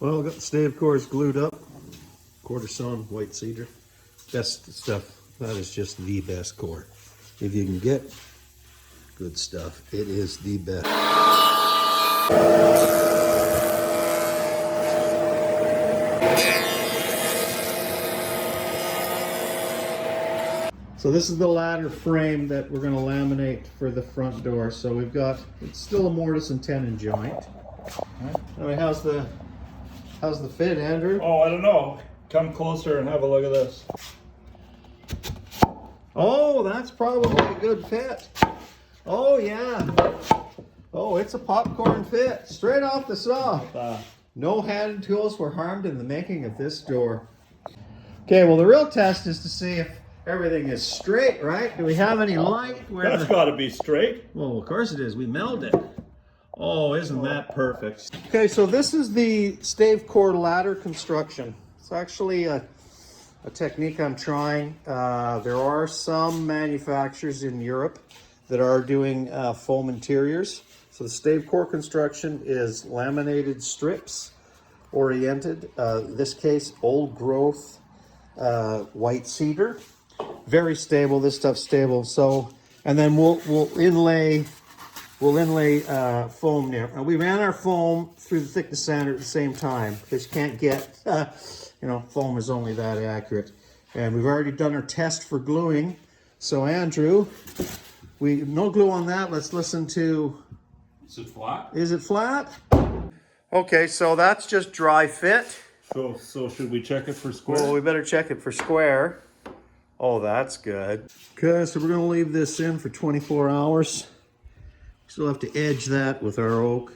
Well, got the stave cores glued up. Quarter sawn white cedar. Best stuff. That is just the best core. If you can get good stuff, it is the best. So this is the ladder frame that we're going to laminate for the front door. So we've got, it's still a mortise and tenon joint. I mean, how's the fit, Andrew? Oh, I don't know. Come closer and have a look at this. Oh, that's probably a good fit. Oh yeah. Oh, it's a popcorn fit, straight off the saw. No hand tools were harmed in the making of this door. Okay, well the real test is to see if everything is straight, right? Do we have any light? That's got to be straight. Well, of course it is. We milled it. Oh, isn't that perfect? Okay, so this is the stave core ladder construction. It's actually a technique I'm trying. There are some manufacturers in Europe that are doing foam interiors. So the stave core construction is laminated strips oriented. This case, old growth white cedar. Very stable. This stuff's stable. So, and then we'll inlay foam there. And we ran our foam through the thickness sander at the same time because you can't get, you know, foam is only that accurate. And we've already done our test for gluing. So Andrew, no glue on that. Let's listen to. Is it flat? Is it flat? Okay, so that's just dry fit. So should we check it for square? Well, we better check it for square. Oh, that's good. Okay, so we're gonna leave this in for 24 hours. Still have to edge that with our oak.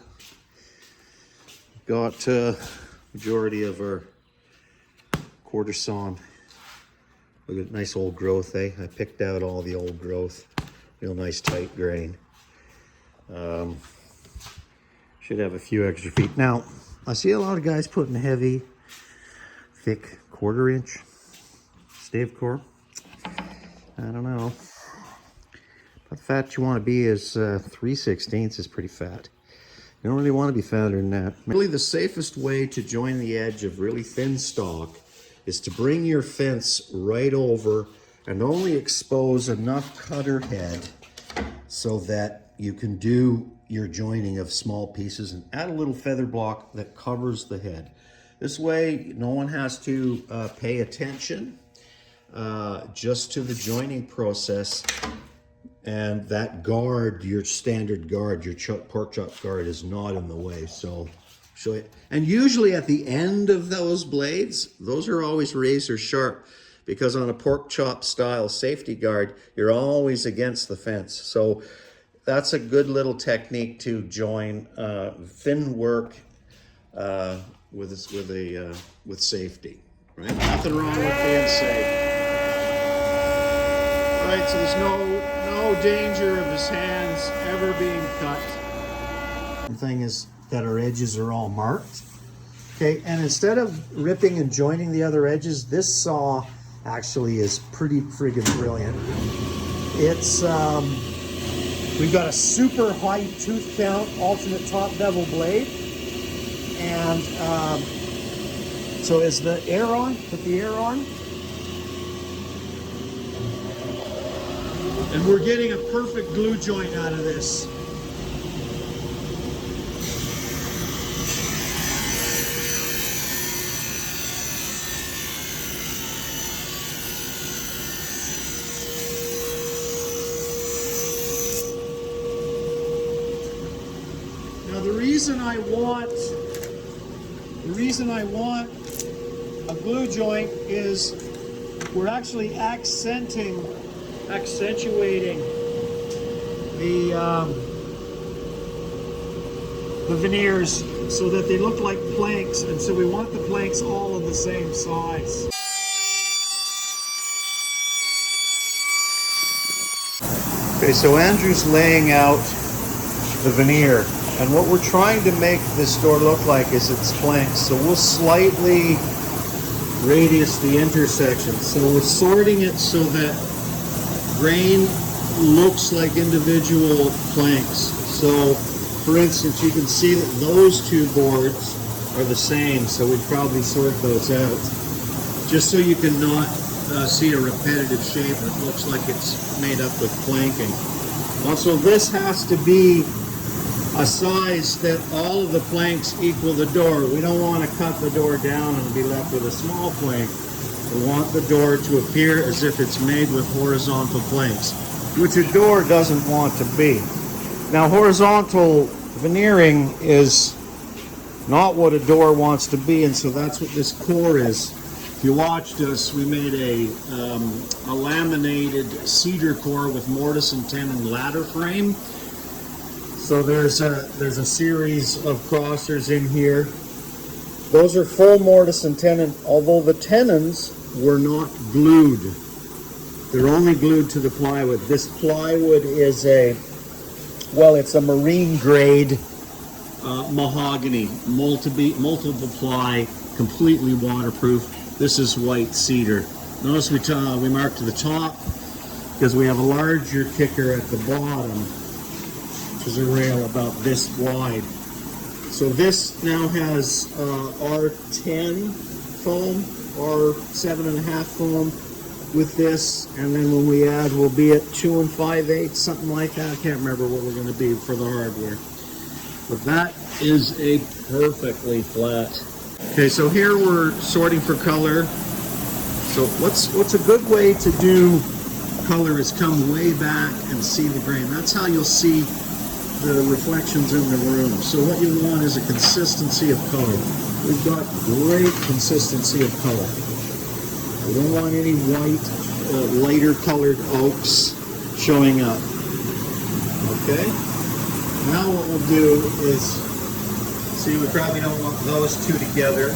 Got majority of our quarter sawn. Look at nice old growth, eh? I picked out all the old growth. Real nice tight grain. Should have a few extra feet. Now, I see a lot of guys putting heavy, thick 1/4 inch stave core. I don't know. How fat you want to be is 3/16 is pretty fat. You don't really want to be fatter than that. Really the safest way to join the edge of really thin stock is to bring your fence right over and only expose enough cutter head so that you can do your joining of small pieces and add a little feather block that covers the head. This way no one has to pay attention just to the joining process. And that guard, your standard guard, your pork chop guard is not in the way. So show it. And usually at the end of those blades, those are always razor sharp because on a pork chop style safety guard, you're always against the fence. So that's a good little technique to join thin work with safety, right? Nothing wrong with being safe. Right, so there's no danger of his hands ever being cut. The thing is that our edges are all marked. Okay, and instead of ripping and joining the other edges, this saw actually is pretty friggin' brilliant. It's, we've got a super high tooth count alternate top bevel blade. And so is the air on? Put the air on. And we're getting a perfect glue joint out of this. Now the reason I want a glue joint is we're actually accentuating the veneers so that they look like planks, and so we want the planks all of the same size. Okay, so Andrew's laying out the veneer, and what we're trying to make this door look like is it's planks, so we'll slightly radius the intersection. So we're sorting it so that grain looks like individual planks. So for instance, you can see that those two boards are the same, so we'd probably sort those out. Just so you can not see a repetitive shape that looks like it's made up with planking. Also, this has to be a size that all of the planks equal the door. We don't want to cut the door down and be left with a small plank. We want the door to appear as if it's made with horizontal planks, which a door doesn't want to be. Now, horizontal veneering is not what a door wants to be, and so that's what this core is. If you watched us, we made a laminated cedar core with mortise and tenon ladder frame. So there's a series of crossers in here. Those are full mortise and tenon, although the tenons were not glued. They're only glued to the plywood. This plywood is it's a marine grade mahogany, multiple ply, completely waterproof. This is white cedar. Notice we marked to the top because we have a larger kicker at the bottom, which is a rail about this wide. So this now has R10 foam, or 7.5 foam with this, and then when we add, we'll be at 2 5/8, something like that. I can't remember what we're going to be for the hardware. But that is a perfectly flat. Okay, so here we're sorting for color. So what's a good way to do color is come way back and see the grain. That's how you'll see the reflections in the room. So what you want is a consistency of color. We've got great consistency of color. We don't want any white, lighter colored oaks showing up. Okay? Now what we'll do is, see, we probably don't want those two together.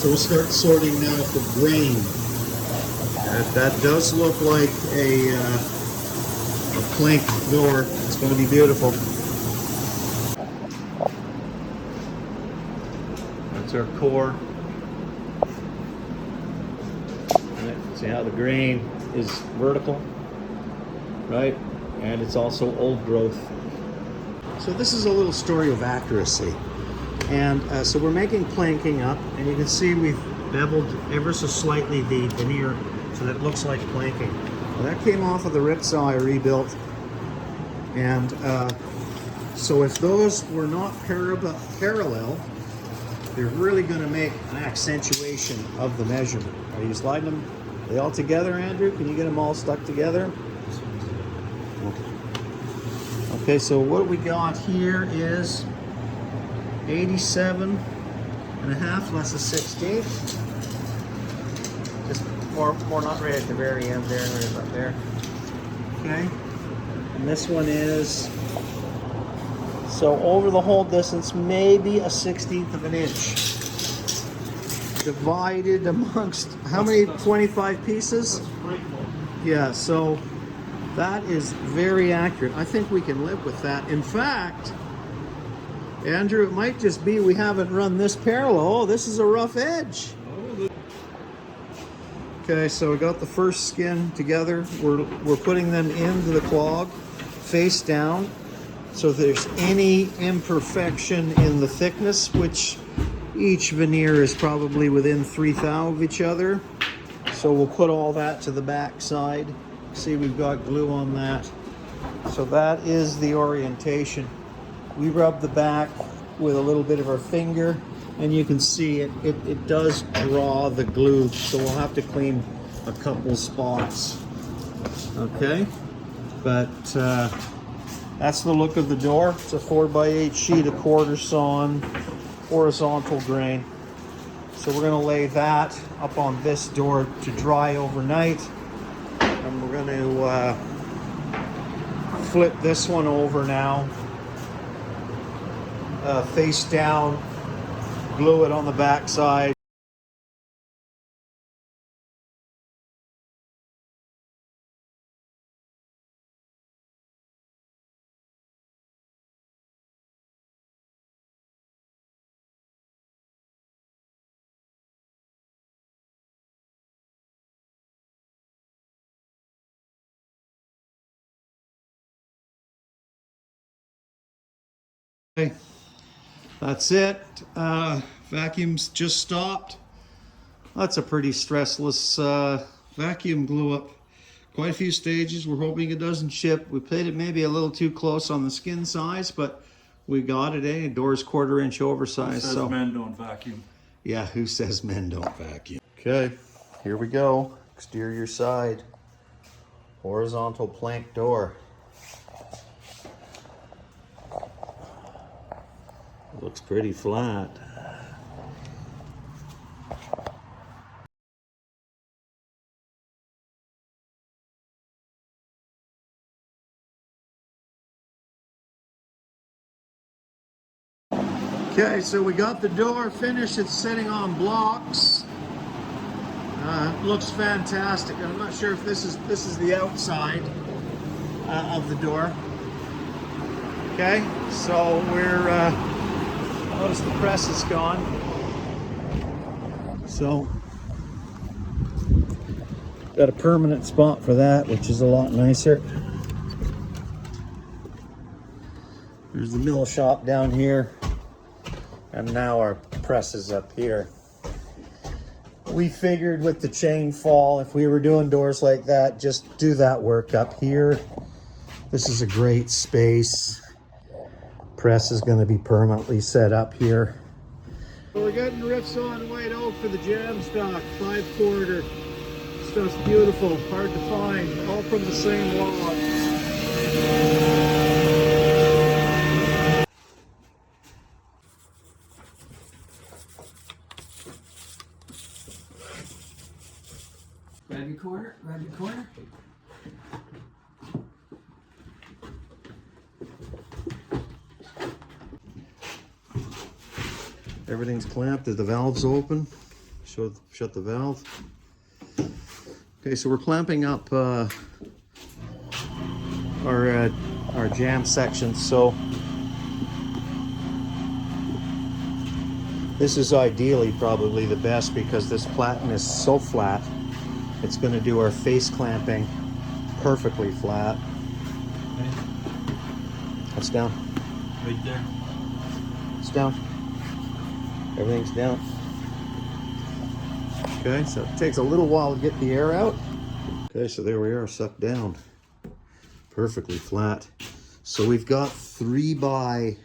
So we'll start sorting now for grain. That does look like a plank door. It's going to be beautiful. That's our core. Right. See how the grain is vertical, right? And it's also old growth. So this is a little story of accuracy. And so we're making planking up, and you can see we've beveled ever so slightly the veneer so that it looks like planking. Well, that came off of the ripsaw I rebuilt. And so if those were not parallel, they're really going to make an accentuation of the measurement. Are you sliding them? Are they all together, Andrew? Can you get them all stuck together? Okay, so what we got here is 87.5 less a 16th. Just more not right at the very end there, right about there. Okay. And this one is, so over the whole distance, maybe a 1/16 of an inch. Divided amongst, how many, 25 pieces? Yeah, so that is very accurate. I think we can live with that. In fact, Andrew, it might just be we haven't run this parallel. Oh, this is a rough edge. Okay, so we got the first skin together. We're putting them into the clog, face down. So if there's any imperfection in the thickness, which each veneer is probably within 3/10 of each other. So we'll put all that to the back side. See, we've got glue on that. So that is the orientation. We rub the back with a little bit of our finger, and you can see it does draw the glue, so we'll have to clean a couple spots. Okay, but that's the look of the door. It's a 4x8 sheet, a quarter sawn, horizontal grain. So we're going to lay that up on this door to dry overnight, and we're going to flip this one over now, face down, glue it on the back side. Okay. That's it. Vacuum's just stopped. That's a pretty stressless vacuum. Glue up quite a few stages. We're hoping it doesn't chip. We played it maybe a little too close on the skin size, but we got it, eh? Door's 1/4 inch oversized. Who says men don't vacuum? Yeah, who says men don't vacuum? Okay, here we go. Exterior side. Horizontal plank door. Looks pretty flat. Okay, so we got the door finished. It's sitting on blocks. Looks fantastic. I'm not sure if this is the outside of the door. Okay, so we're notice the press is gone. So got a permanent spot for that, which is a lot nicer. There's the mill shop down here, and now our press is up here. We figured with the chain fall, if we were doing doors like that, just do that work up here. This is a great space. Press is going to be permanently set up here. So we're getting riffs on white oak for the jam stock, 5/4. Stuff's beautiful, hard to find, all from the same log. Grab your corner, grab your corner. Everything's clamped. The valve's open. Shut the valve. Okay, so we're clamping up our jam section. So this is ideally probably the best because this platen is so flat. It's going to do our face clamping perfectly flat. Okay. It's down. Right there. It's down. Everything's down. Okay, so it takes a little while to get the air out. Okay, so there we are, sucked down. Perfectly flat. So we've got 3 by,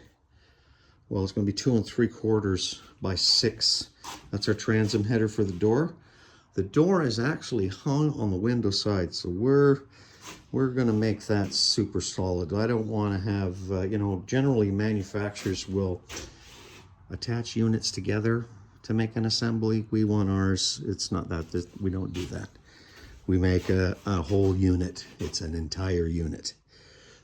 well, it's going to be 2 3/4 by 6. That's our transom header for the door. The door is actually hung on the window side, so we're going to make that super solid. I don't want to have, you know, generally manufacturers will attach units together to make an assembly. We want ours, it's not that, we don't do that. We make a whole unit. It's an entire unit.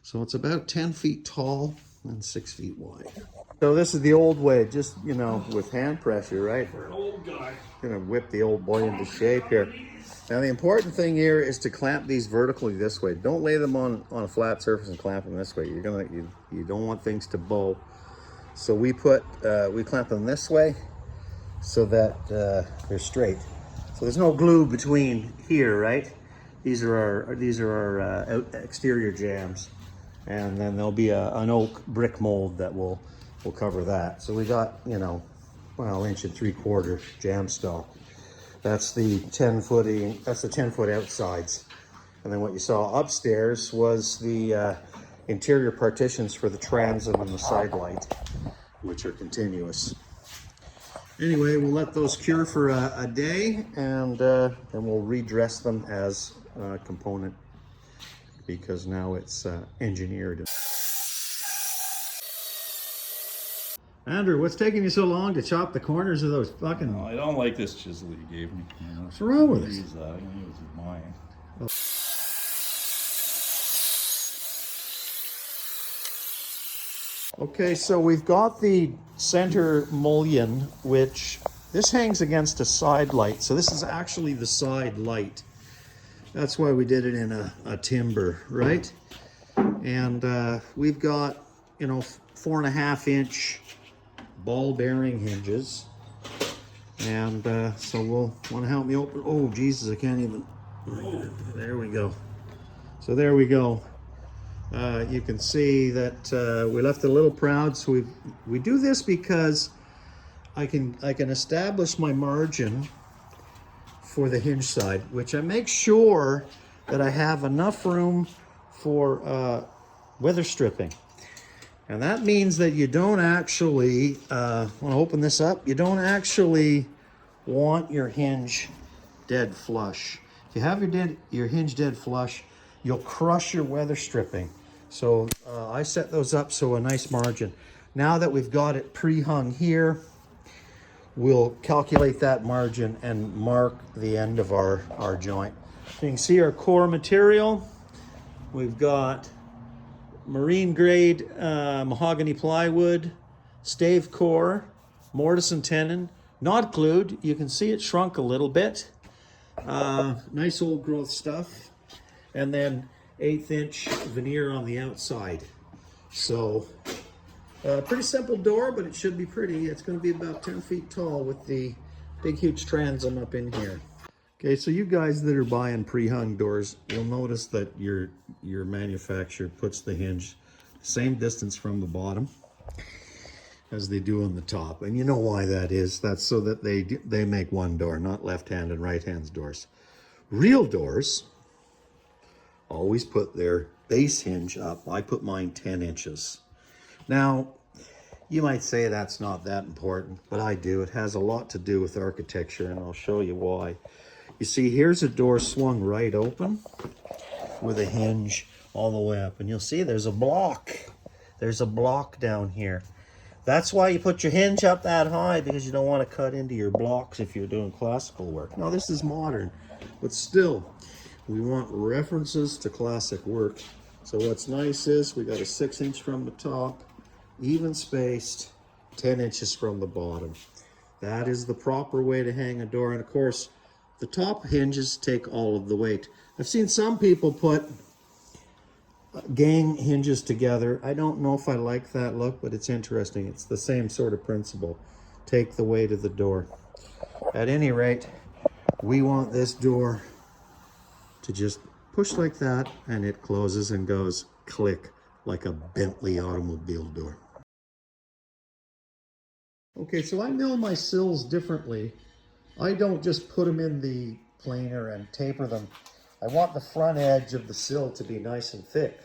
So it's about 10 feet tall and 6 feet wide. So this is the old way, just, you know, with hand pressure, right? For an old guy. Gonna whip the old boy into shape here. Now the important thing here is to clamp these vertically this way. Don't lay them on a flat surface and clamp them this way. You don't want things to bow. So we clamp them this way so that they're straight. So there's no glue between here, right? These are our exterior jams, and then there'll be an oak brick mold that will cover that. So we got, you know, well, 1 3/4 jam stock. That's the 10-foot. That's the 10-foot outsides, and then what you saw upstairs was the interior partitions for the transom and the side light, which are continuous. Anyway, we'll let those cure for a day, and then we'll redress them as a component because now it's engineered. Andrew, what's taking you so long to chop the corners of those fucking... No, I don't like this chisel you gave me. You know, What's wrong with it? use that. I can use mine. Okay, so we've got the center mullion, which this hangs against a side light. So this is actually the side light. That's why we did it in a timber, right? And we've got, you know, 4.5 inch ball bearing hinges. And so we'll want to help me open. Oh, Jesus, I can't even. There we go. So there we go. You can see that we left it a little proud, so we do this because I can establish my margin for the hinge side, which I make sure that I have enough room for weather stripping. And that means that you don't actually, when I open this up, you don't actually want your hinge dead flush. If you have your hinge dead flush, you'll crush your weather stripping. So I set those up so a nice margin. Now that we've got it pre-hung here, we'll calculate that margin and mark the end of our joint. So you can see our core material. We've got marine grade mahogany plywood, stave core, mortise and tenon, not glued. You can see it shrunk a little bit. Nice old growth stuff. And then 1/8 inch veneer on the outside. So pretty simple door, but it should be pretty. It's going to be about 10 feet tall with the big huge transom up in here. Okay, so you guys that are buying pre-hung doors, you'll notice that your manufacturer puts the hinge same distance from the bottom as they do on the top. And you know why that is. That's so that they make one door, not left-hand and right-hand doors. Real doors always put their base hinge up. I put mine 10 inches. Now, you might say that's not that important, but I do. It has a lot to do with architecture, and I'll show you why. You see, here's a door swung right open with a hinge all the way up. And you'll see there's a block. There's a block down here. That's why you put your hinge up that high, because you don't want to cut into your blocks if you're doing classical work. Now, this is modern, but still, we want references to classic work. So what's nice is we got a 6 inch from the top, even spaced, 10 inches from the bottom. That is the proper way to hang a door. And of course, the top hinges take all of the weight. I've seen some people put gang hinges together. I don't know if I like that look, but it's interesting. It's the same sort of principle. Take the weight of the door. At any rate, we want this door to just push like that, and it closes and goes click like a Bentley automobile door. Okay, so I mill my sills differently. I don't just put them in the planer and taper them. I want the front edge of the sill to be nice and thick.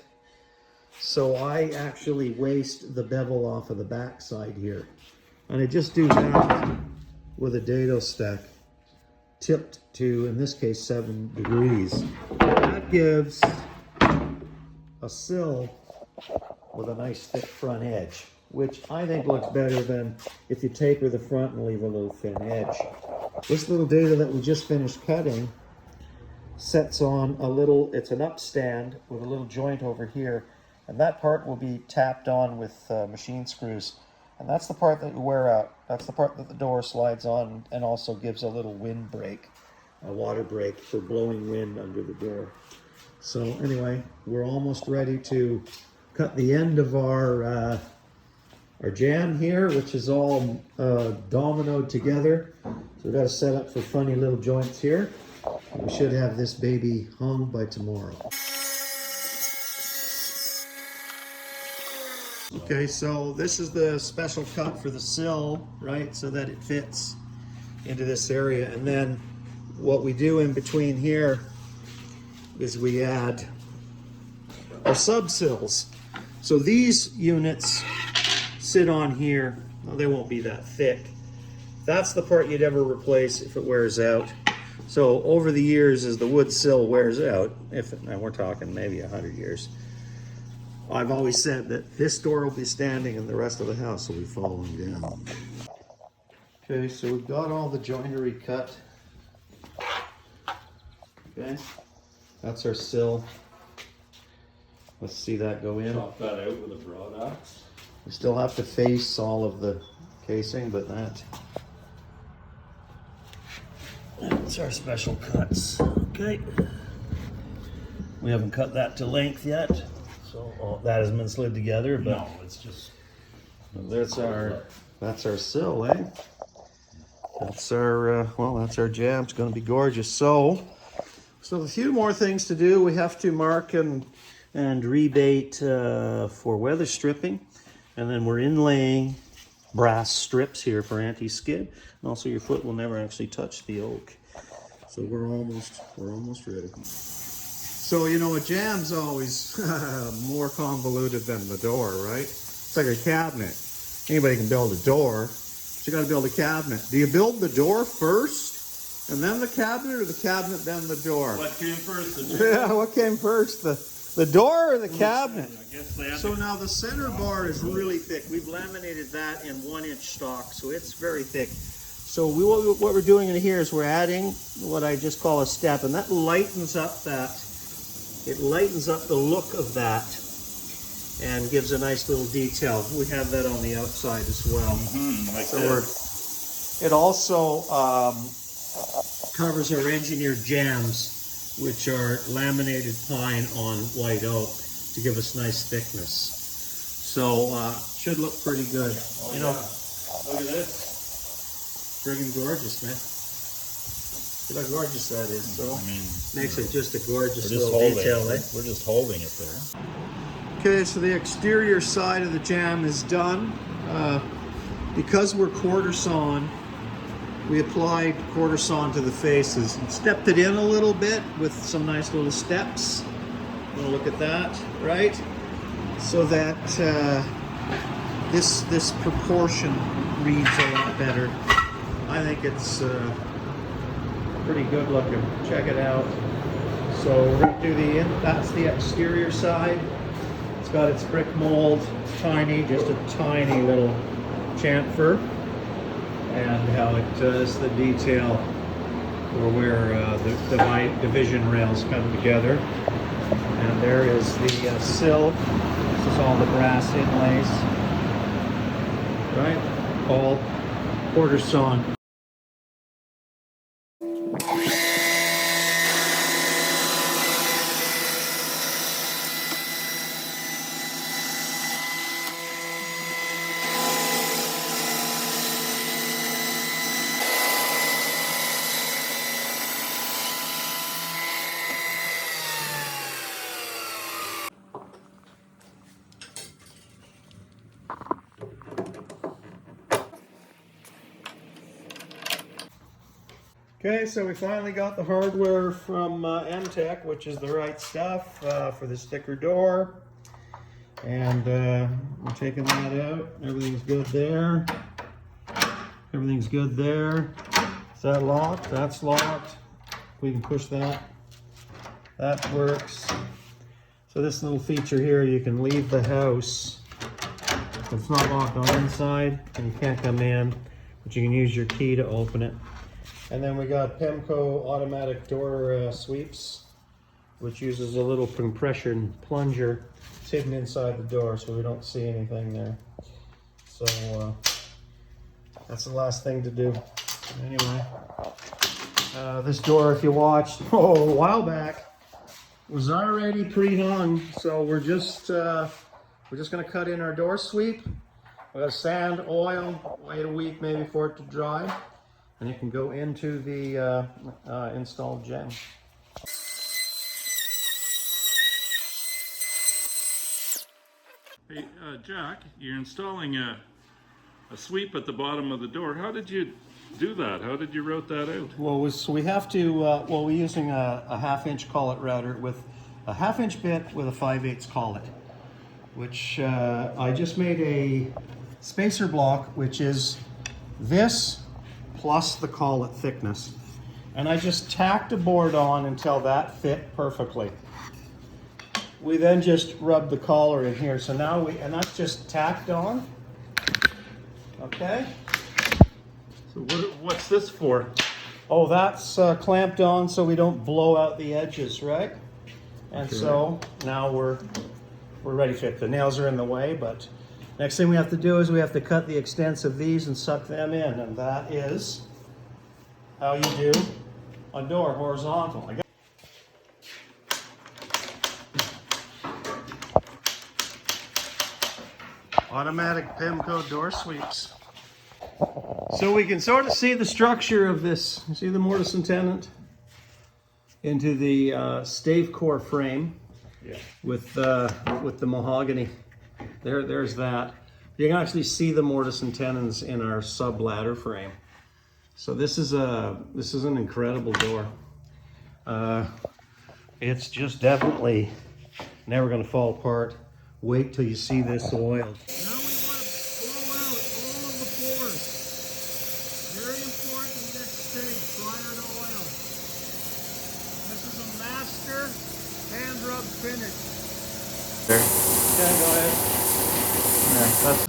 So I actually waste the bevel off of the back side here. And I just do that with a dado stack tipped to, in this case, 7 degrees. That gives a sill with a nice thick front edge, which I think looks better than if you taper the front and leave a little thin edge. This little dado that we just finished cutting sets on a little, it's an upstand with a little joint over here, and that part will be tapped on with machine screws. And that's the part that you wear out. That's the part that the door slides on and also gives a little wind break, a water break for blowing wind under the door. So anyway, we're almost ready to cut the end of our jamb here, which is all dominoed together. So we've got to set up for funny little joints here. We should have this baby hung by tomorrow. Okay, so this is the special cut for the sill, right? So that it fits into this area. And then what we do in between here is we add our sub-sills. So these units sit on here. Well, they won't be that thick. That's the part you'd ever replace if it wears out. So over the years, as the wood sill wears out, and we're talking maybe 100 years, I've always said that this door will be standing and the rest of the house will be falling down. Okay, so we've got all the joinery cut. Okay, that's our sill. Let's see that go in. Chop that out with a broad axe. We still have to face all of the casing, but that's our special cuts. Okay. We haven't cut that to length yet, so that hasn't been slid together, but No, it's just... that's our sill, eh? That's our, that's our jamb. It's going to be gorgeous. So a few more things to do. We have to mark and and rebate for weather stripping. And then we're inlaying brass strips here for anti-skid. And also your foot will never actually touch the oak. So we're almost ready. So, you know, a jamb's always more convoluted than the door, right? It's like a cabinet. Anybody can build a door, but you got to build a cabinet. Do you build the door first and then the cabinet, or the cabinet then the door? What came first? Yeah, what came first, the door or the cabinet? I guess they have So now the center bar is really thick. We've laminated that in 1-inch stock, so it's very thick. So what we're doing in here is we're adding what I just call a step, and that lightens up it lightens up the look of that and gives a nice little detail. We have that on the outside as well. like So this. it also covers our engineered jambs, which are laminated pine on white oak to give us nice thickness. So should look pretty good. You know, Look at this. friggin' gorgeous, man. Look how gorgeous that is. So I mean, makes it just a gorgeous we're just little holding detail, eh? it. We're just holding it there. Okay, so the exterior side of the jamb is done. Because we're quarter sawn, we applied quarter sawn to the faces and stepped it in a little bit with some nice little steps. We'll look at that, right? So that this proportion reads a lot better. I think it's pretty good looking. Check it out. So we're going to do that's the exterior side. It's got its brick mold, tiny, just a tiny little chamfer, and how it does the detail for where the division rails come together. And there is the sill. This is all the brass inlays, right? All quarter sawn. Okay, so we finally got the hardware from M-Tech, which is the right stuff for the sticker door. And we're taking that out. Everything's good there. Everything's good there. Is that locked? That's locked. We can push that. That works. So this little feature here, you can leave the house. It's not locked on the inside, and you can't come in, but you can use your key to open it. And then we got Pemco automatic door sweeps, which uses a little compression plunger. It's hidden inside the door, so we don't see anything there. So that's the last thing to do. Anyway, this door, if you watched a while back, was already pre-hung. So we're just gonna cut in our door sweep. We got sand, oil, wait a week maybe for it to dry. And it can go into the installed jamb. Hey, Jack, you're installing a sweep at the bottom of the door. How did you do that? How did you route that out? Well, so we have to, we're using a 1/2-inch collet router with a 1/2-inch bit with a 5/8 collet, which I just made a spacer block, which is this plus the collet thickness. And I just tacked a board on until that fit perfectly. We then just rub the collar in here. So now and that's just tacked on. Okay. So what's this for? Oh, that's clamped on so we don't blow out the edges, right? And so now we're ready to fit. The nails are in the way, but next thing we have to do is we have to cut the extents of these and suck them in, and that is how you do a door horizontal. Automatic Pemco door sweeps. So we can sort of see the structure of this. See the mortise and tenon into the stave core frame. with the mahogany. There's that. You can actually see the mortise and tenons in our sub ladder frame. So this is an incredible door. It's just definitely never going to fall apart. Wait till you see this oiled. Now we want to blow out all of the pores. Very important next stage, prior to oil. This is a master hand rub finish. There. Yeah, go ahead. Yeah, that's